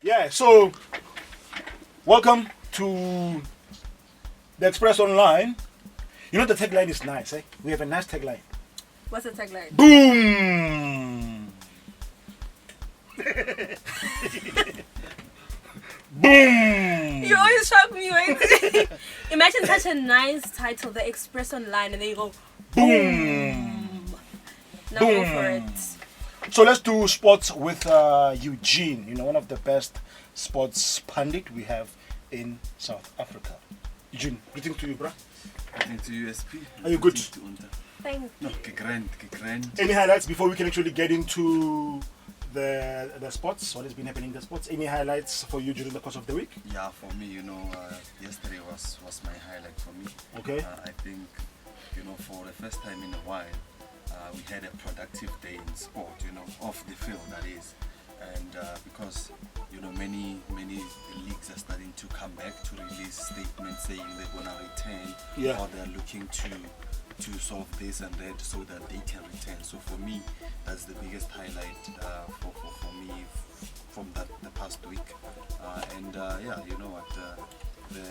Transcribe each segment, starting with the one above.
Yeah, so welcome to the Express Online. You know the tagline is nice, eh? We have a nice tagline. What's the tagline? Boom! Boom! You always shock me, right? Imagine such a nice title, The Express Online, and then you go, Boom! now go for it. So let's do sports with Eugene, one of the best sports pundit we have in South Africa. Eugene, greetings to you, bruh. Greetings to USP. Are you good? Thank you. No, grand. Any highlights before we can actually get into the sports? What has been happening in the sports? Any highlights for you during the course of the week? Yeah, for me, yesterday was my highlight for me. Okay. I think, for the first time in a while, we had a productive day in sport, off the field, that is. And because, many leagues are starting to come back to release statements saying they're going to return, Yeah. or they're looking to solve this and that so that they can return. So for me, that's the biggest highlight for me from the past week. You know what, the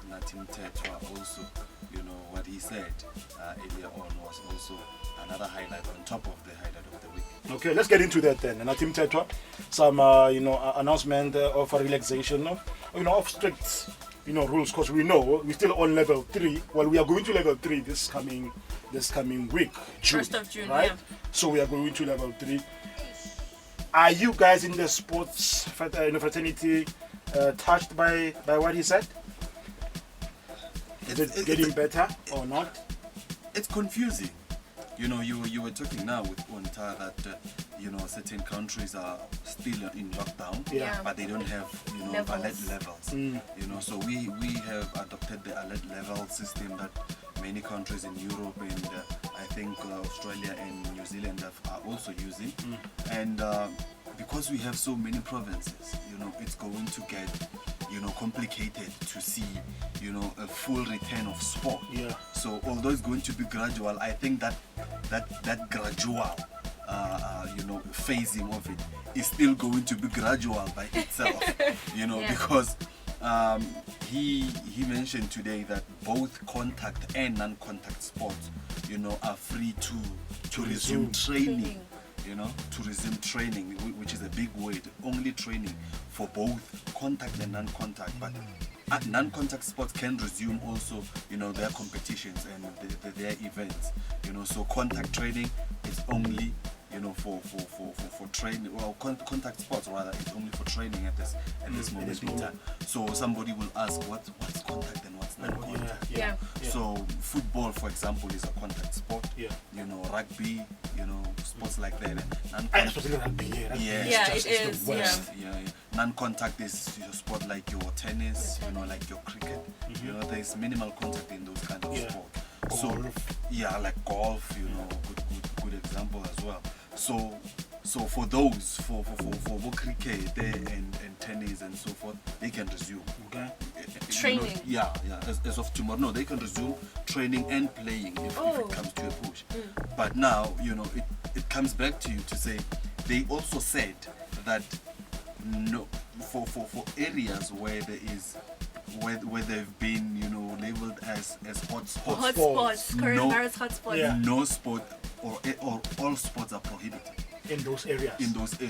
Natim Tetwa also, what he said earlier on was also another highlight on top of the highlight of the week. Okay, let's get into that then. Natim Tetwa, some announcement of a relaxation of strict rules, because we know we're still on level 3. Well, we are going to level 3 this coming week, June, 1st of June, right? yeah. So we are going to level 3. Are you guys in the sports fraternity touched by what he said? Is it getting better or not? It's confusing. You were talking now with Onta that certain countries are still in lockdown, Yeah. but they don't have alert levels. So we have adopted the alert level system that many countries in Europe and I think Australia and New Zealand are also using. And because we have so many provinces, it's going to get complicated to see a full return of sport. Yeah. So although it's going to be gradual, I think that gradual phasing of it is still going to be gradual by itself. Because he mentioned today that both contact and non-contact sports are free to resume training. To resume training, which is a big word. Only training for both contact and non-contact, but non-contact sports can resume also their competitions and their events. So contact training is only for training. Well, contact sports rather is only for training at this moment in time. So somebody will ask what's contact and what's non-contact. Yeah. So football, for example, is a contact sport. Yeah. Rugby, sports like that. Especially rugby, Yeah, it is. Yeah. Non-contact is your sport like your tennis, like your cricket. There's minimal contact in those kind of sports. Golf. So like golf, good example as well. So for those, for cricket and tennis and so forth, they can resume. Okay. Training. As of tomorrow, no, they can resume training and playing if it comes to a push. But now, it comes back to you to say, they also said that no, for areas where there is where they've been labeled as hotspots. Hotspots, coronavirus hotspots. Yeah. No sport or all sports are prohibited In those areas.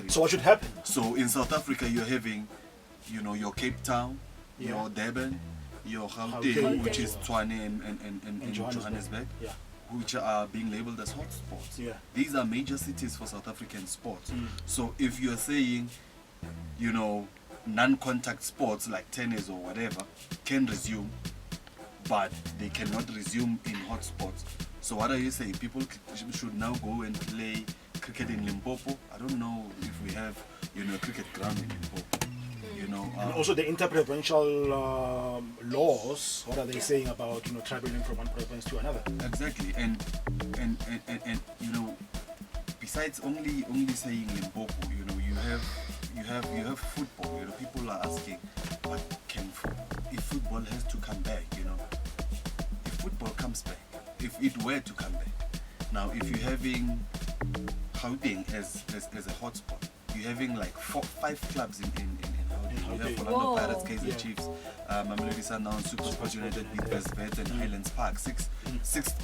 So what should happen? So in South Africa you're having your Cape Town, your Durban, your Gauteng, which is Tshwane and Johannesburg, which are being labeled as hotspots. Yeah. These are major cities for South African sports. So if you're saying non-contact sports like tennis or whatever can resume, but they cannot resume in hotspots. So what are you saying? People should now go and play cricket in Limpopo? I don't know if we have a cricket ground in Limpopo. And also the interprovincial laws. What are they saying about traveling from one province to another? Exactly, and besides only saying Limpopo, you have football. People are asking, but if football has to come back, if football comes back, if it were to come back, now if you're having Gauteng as a hotspot, you're having like 5 clubs in Gauteng. You have Whoa. Orlando Pirates, Kaizer Yeah. Chiefs, Mamelodi Sundowns, Super Sports United, Bidvest Vets, and Highlands Park. Six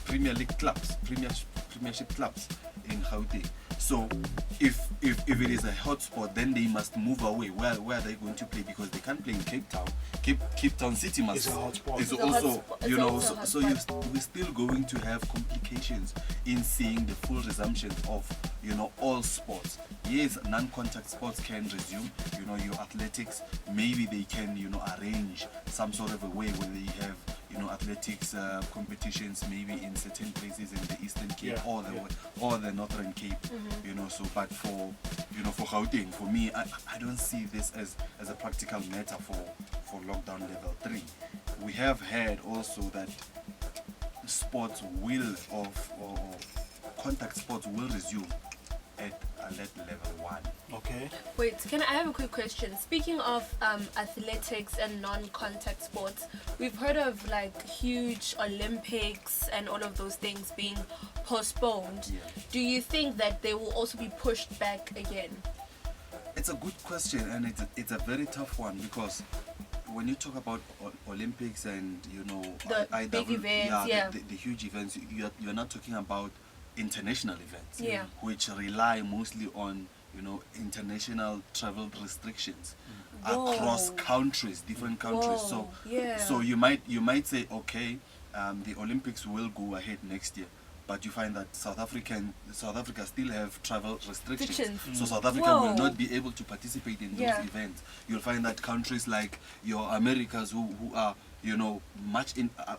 Premier League clubs, Premiership clubs in Gauteng. So if it is a hotspot, then they must move away. Where are they going to play? Because they can't play in Cape Town. Cape Town City must It's a hotspot. is It's a also, hotspot. you know, It's also a so we're still going to have complications in seeing the full resumption of, you know, all sports. Yes, non-contact sports can resume, you know, your athletics. Maybe they can, you know, arrange some sort of a way where they have, you know, athletics competitions maybe in certain places in the Eastern Cape Yeah, or the Northern Cape, you know. So, but for, you know, for Gauteng, for me, I don't see this as a practical matter for lockdown level 3. We have heard also that sports will or contact sports will resume at alert level 1. Okay. Wait, I have a quick question. Speaking of athletics and non-contact sports, we've heard of like huge Olympics and all of those things being postponed. Yeah. Do you think that they will also be pushed back again? It's a good question, and it's a very tough one, because when you talk about Olympics and, you know, The big events, yeah. the huge events, you're not talking about international events, Yeah. which rely mostly on, you know, international travel restrictions Whoa. across countries, different countries. Whoa, yeah. So you might say, okay, the Olympics will go ahead next year. But you find that South Africa still have travel restrictions. So South Africa Whoa. will not be able to participate in those Yeah. events. You'll find that countries like your Americas who are, you know, much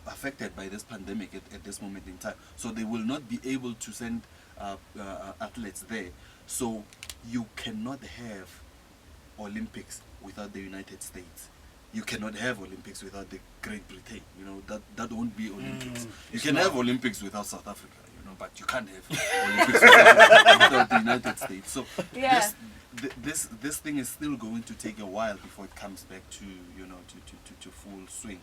affected by this pandemic at this moment in time. So they will not be able to send athletes there. So you cannot have Olympics without the United States. You cannot have Olympics without the Great Britain. You know, that won't be Olympics. You can have Olympics without South Africa, you know, but you can't have Olympics without the United States. So Yeah. this thing is still going to take a while before it comes back to, you know, to full swing.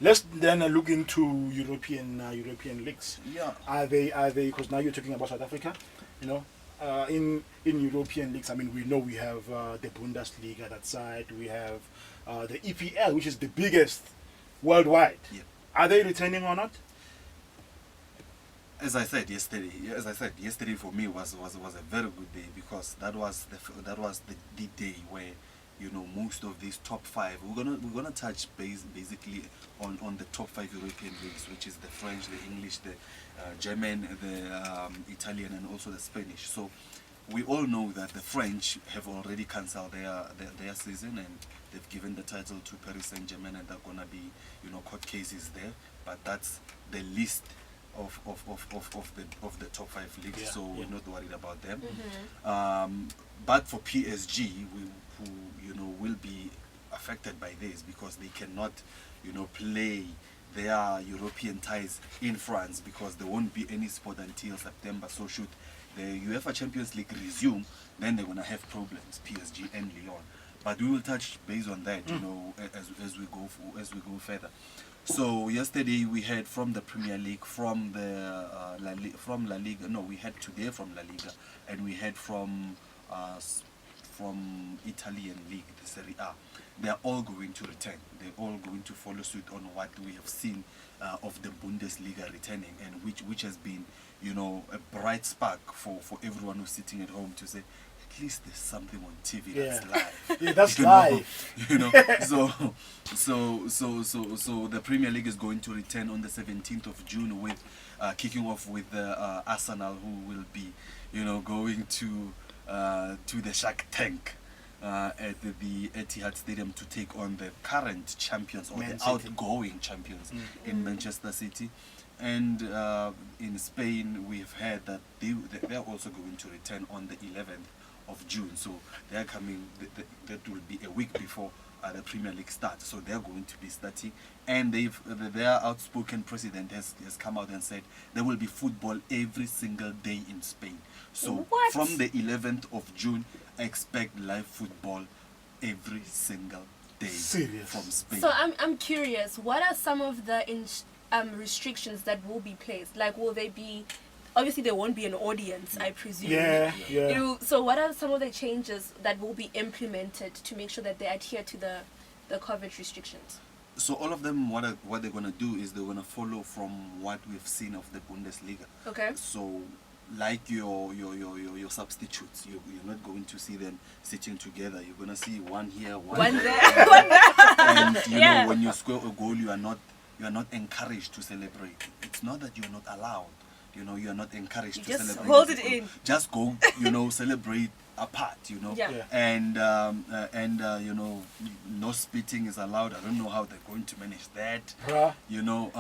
Let's then look into European leagues. Yeah. Are they? Because now you're talking about South Africa, you know. In European leagues, I mean, we know we have the Bundesliga that side. We have the EPL, which is the biggest worldwide. Yeah. Are they returning or not? As I said yesterday for me was a very good day, because that was the day where, you know, most of these top 5, we're gonna touch basically on the top 5 European leagues, which is the French, the English, the German, the Italian, and also the Spanish. So we all know that the French have already cancelled their season, and they've given the title to Paris Saint-Germain, and there are gonna be, you know, court cases there. But that's the list of the top 5 leagues, Yeah, so yeah. we're not worried about them. But for PSG, who, you know, will be affected by this, because they cannot, you know, play their European ties in France, because there won't be any sport until September. So should the UEFA Champions League resume, then they're gonna have problems, PSG and Lyon. But we will touch base on that, you know, as we go further. So yesterday we heard from the Premier League, from the La Liga. No, we had today from La Liga, and we heard from Italian league, the Serie A. They are all going to return. They're all going to follow suit on what we have seen of the Bundesliga returning, and which has been, you know, a bright spark for everyone who's sitting at home to say, at least there's something on TV that's live. Yeah, that's You live. know, you know. So the Premier League is going to return on the 17th of June, with kicking off with Arsenal, who will be, you know, going to the Shark Tank at the Etihad Stadium to take on the current champions, or Man the City. outgoing champions in Manchester City. And in Spain, we've heard that they are also going to return on the 11th of June. So they are coming. That will be a week before the Premier League starts. So they are going to be starting, and their outspoken president has come out and said there will be football every single day in Spain. So What? from the 11th of June, I expect live football every single day Serious? from Spain. So I'm curious, what are some of the restrictions that will be placed? Like, will they be obviously there won't be an audience, I presume. Yeah, yeah. You know, so what are some of the changes that will be implemented to make sure that they adhere to the COVID restrictions? So all of them, what they're gonna do is they're gonna follow from what we've seen of the Bundesliga. Okay. So, like your substitutes, you're not going to see them sitting together. You're gonna see one here, one there, one there. and you Yeah. know when you score a goal, you are not encouraged to celebrate. It's not that you're not allowed. You know, you are not encouraged You to just celebrate. hold it in. Just go, you know, celebrate apart. You know, Yeah. Yeah. and you know, no spitting is allowed. I don't know how they're going to manage that. Bruh. You know,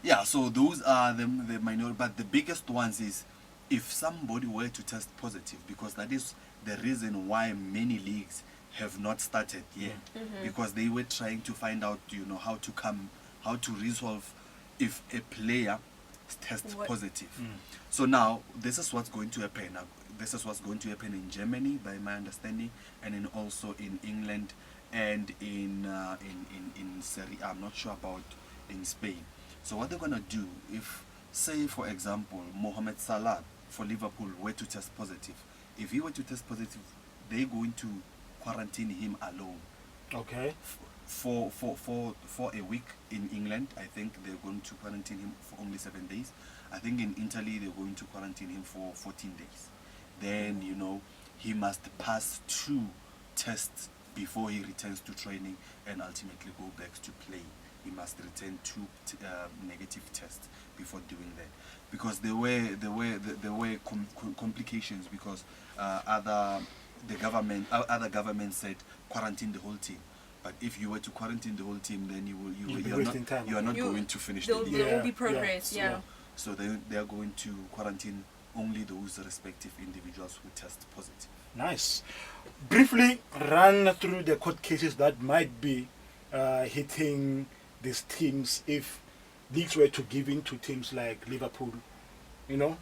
yeah. So those are the minority, but the biggest ones is if somebody were to test positive, because that is the reason why many leagues have not started yet, because they were trying to find out, you know, how to resolve if a player tests positive. So now this is what's going to happen. This is what's going to happen in Germany, by my understanding, and in also in England and in Serie A. I'm not sure about in Spain. So what they're gonna do, if say for example Mohamed Salah for Liverpool were to test positive, if he were to test positive, they're going to quarantine him alone Okay. for a week. In England, I think they're going to quarantine him for only 7 days. I think in Italy they're going to quarantine him for 14 days. Then, you know, he must pass 2 tests before he returns to training and ultimately go back to play. He must return 2 negative tests before doing that, because there were complications, because other governments said quarantine the whole team. But if you were to quarantine the whole team, then you are not going to finish the league. There will be progress. Yeah. Yeah. So they are going to quarantine only those respective individuals who test positive. Nice. Briefly run through the court cases that might be hitting these teams if leagues were to give in to teams like Liverpool. You know,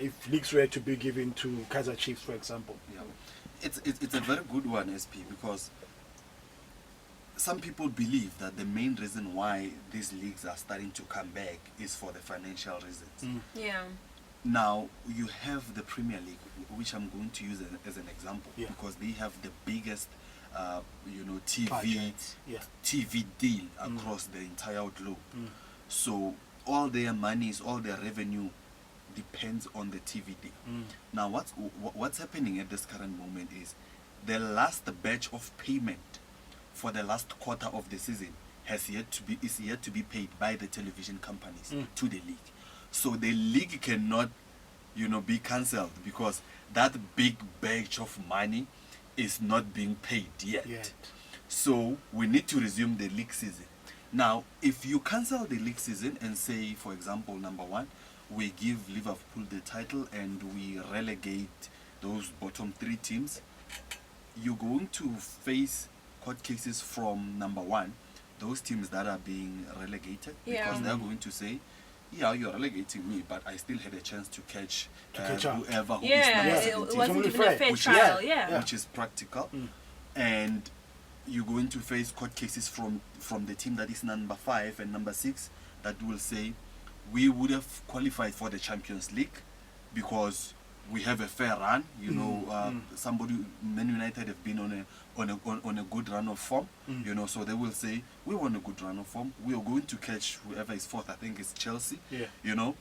if leagues were to be given to Kaizer Chiefs, for example. Yeah, it's a very good one, SP, because some people believe that the main reason why these leagues are starting to come back is for the financial reasons. Yeah. Now, you have the Premier League, which I'm going to use as an example, Yeah. because they have the biggest, you know, Budgets, yeah. TV deal across the entire globe. So all their monies, all their revenue depends on the TV deal. Now, what's happening at this current moment is the last batch of payment for the last quarter of the season is yet to be paid by the television companies to the league. So the league cannot, you know, be cancelled, because that big batch of money is not being paid yet. So we need to resume the league season. Now, if you cancel the league season and say, for example, number 1, we give Liverpool the title and we relegate those bottom 3 teams, you're going to face court cases from number 1, those teams that are being relegated, because they're going to say, yeah, you're relegating me, but I still had a chance to catch up. whoever who is Yeah, number it 17, wasn't even a fair which trial. is, Yeah. which is practical. And you're going to face court cases from the team that is number 5 and number 6 that will say, we would have qualified for the Champions League because we have a fair run. You know, Man United have been on a good run of form. You know, so they will say, we want a good run of form. We are going to catch whoever is 4th. I think it's Chelsea. Yeah. You know,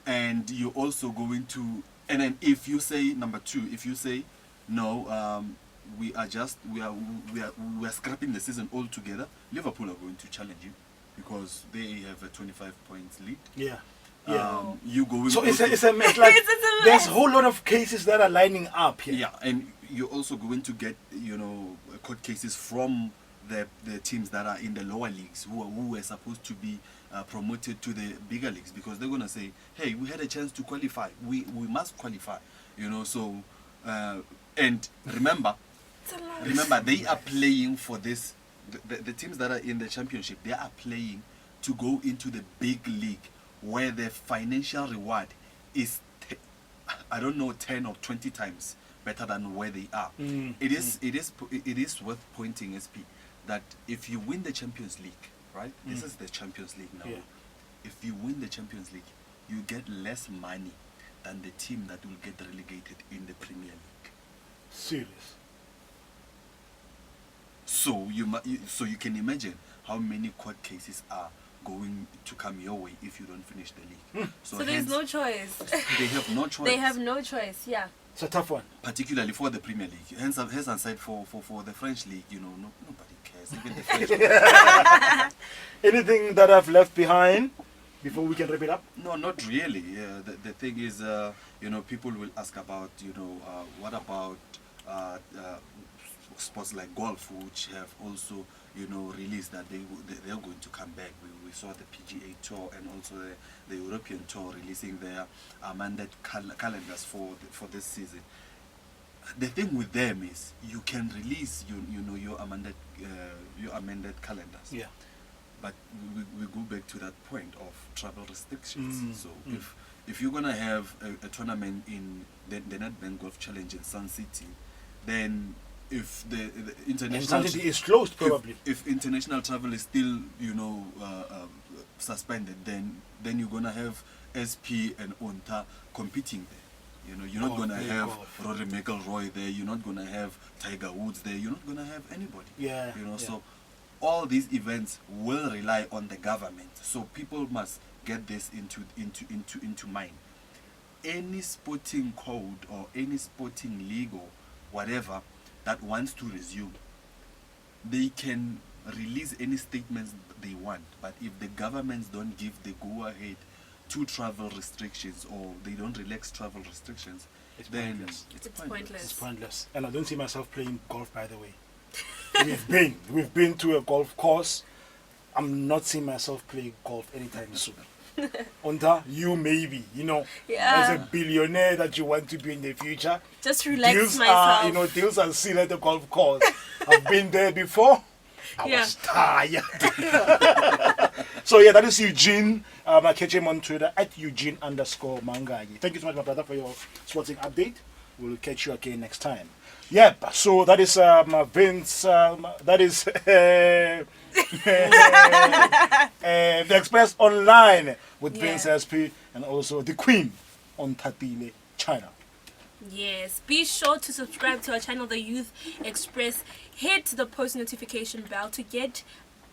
and you're also going to, and then if you say number 2, if you say no, we are scrapping the season altogether, Liverpool are going to challenge you because they have a 25 points lead. Yeah. You going So it's also- a mess. Like, It's a there's mess. a whole lot of cases that are lining up here. yeah, and you're also going to get, you know, court cases from the teams that are in the lower leagues who were supposed to be promoted to the bigger leagues, because they're going to say, hey, we had a chance to qualify, we must qualify, you know. So and remember they are playing for this, the teams that are in the championship, they are playing to go into the big league where the financial reward is I don't know, 10 or 20 times better than where they are. It is worth pointing, SP, that if you win the Champions League, right? This is the Champions League now. Yeah. If you win the Champions League, you get less money than the team that will get relegated in the Premier League. Serious. So so you can imagine how many court cases are going to come your way if you don't finish the league. So there's no choice. They have no choice. They have no choice, yeah. It's a tough one. Particularly for the Premier League. Hence aside for the French league, you know, nobody cares. Even the French league. Anything that I've left behind before we can wrap it up? No, not really. The thing is, you know, people will ask about, you know, what about sports like golf, which have also, you know, released that they are going to come back. We saw the PGA Tour and also the European Tour releasing their amended calendars for this season. The thing with them is you can release your amended calendars. Yeah. But we go back to that point of travel restrictions. So if you're gonna have a tournament in the Nedbank Golf Challenge in Sun City, then if the international And Sun City is closed, probably. if international travel is still, you know, suspended, then you're gonna have SP and Onta competing there. You know, you're not gonna have Rory McIlroy there. You're not gonna have Tiger Woods there. You're not gonna have anybody. Yeah. You know, yeah. so all these events will rely on the government. So people must get this into mind. Any sporting code or any sporting league or whatever that wants to resume, they can release any statements they want. But if the governments don't give the go-ahead to travel restrictions or they don't relax travel restrictions, then it's pointless. It's pointless. And I don't see myself playing golf, by the way. We've been to a golf course. I'm not seeing myself playing golf anytime soon. Unta, you maybe, you know, as a billionaire that you want to be in the future. Just relax deals myself. Deals are seen at the golf course. I've been there before. I was tired. So yeah, that is Eugene. I catch him on Twitter at Eugene_Mangayi. Thank you so much, my brother, for your sporting update. We'll catch you again next time. Yep. So that is Vince. That is the Express Online with Vince SP and also the Queen on Tatile China. Yes, be sure to subscribe to our channel, The Youth Express. Hit the post notification bell to get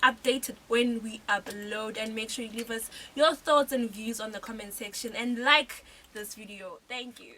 updated when we upload, and make sure you leave us your thoughts and views on the comment section and like this video. Thank you.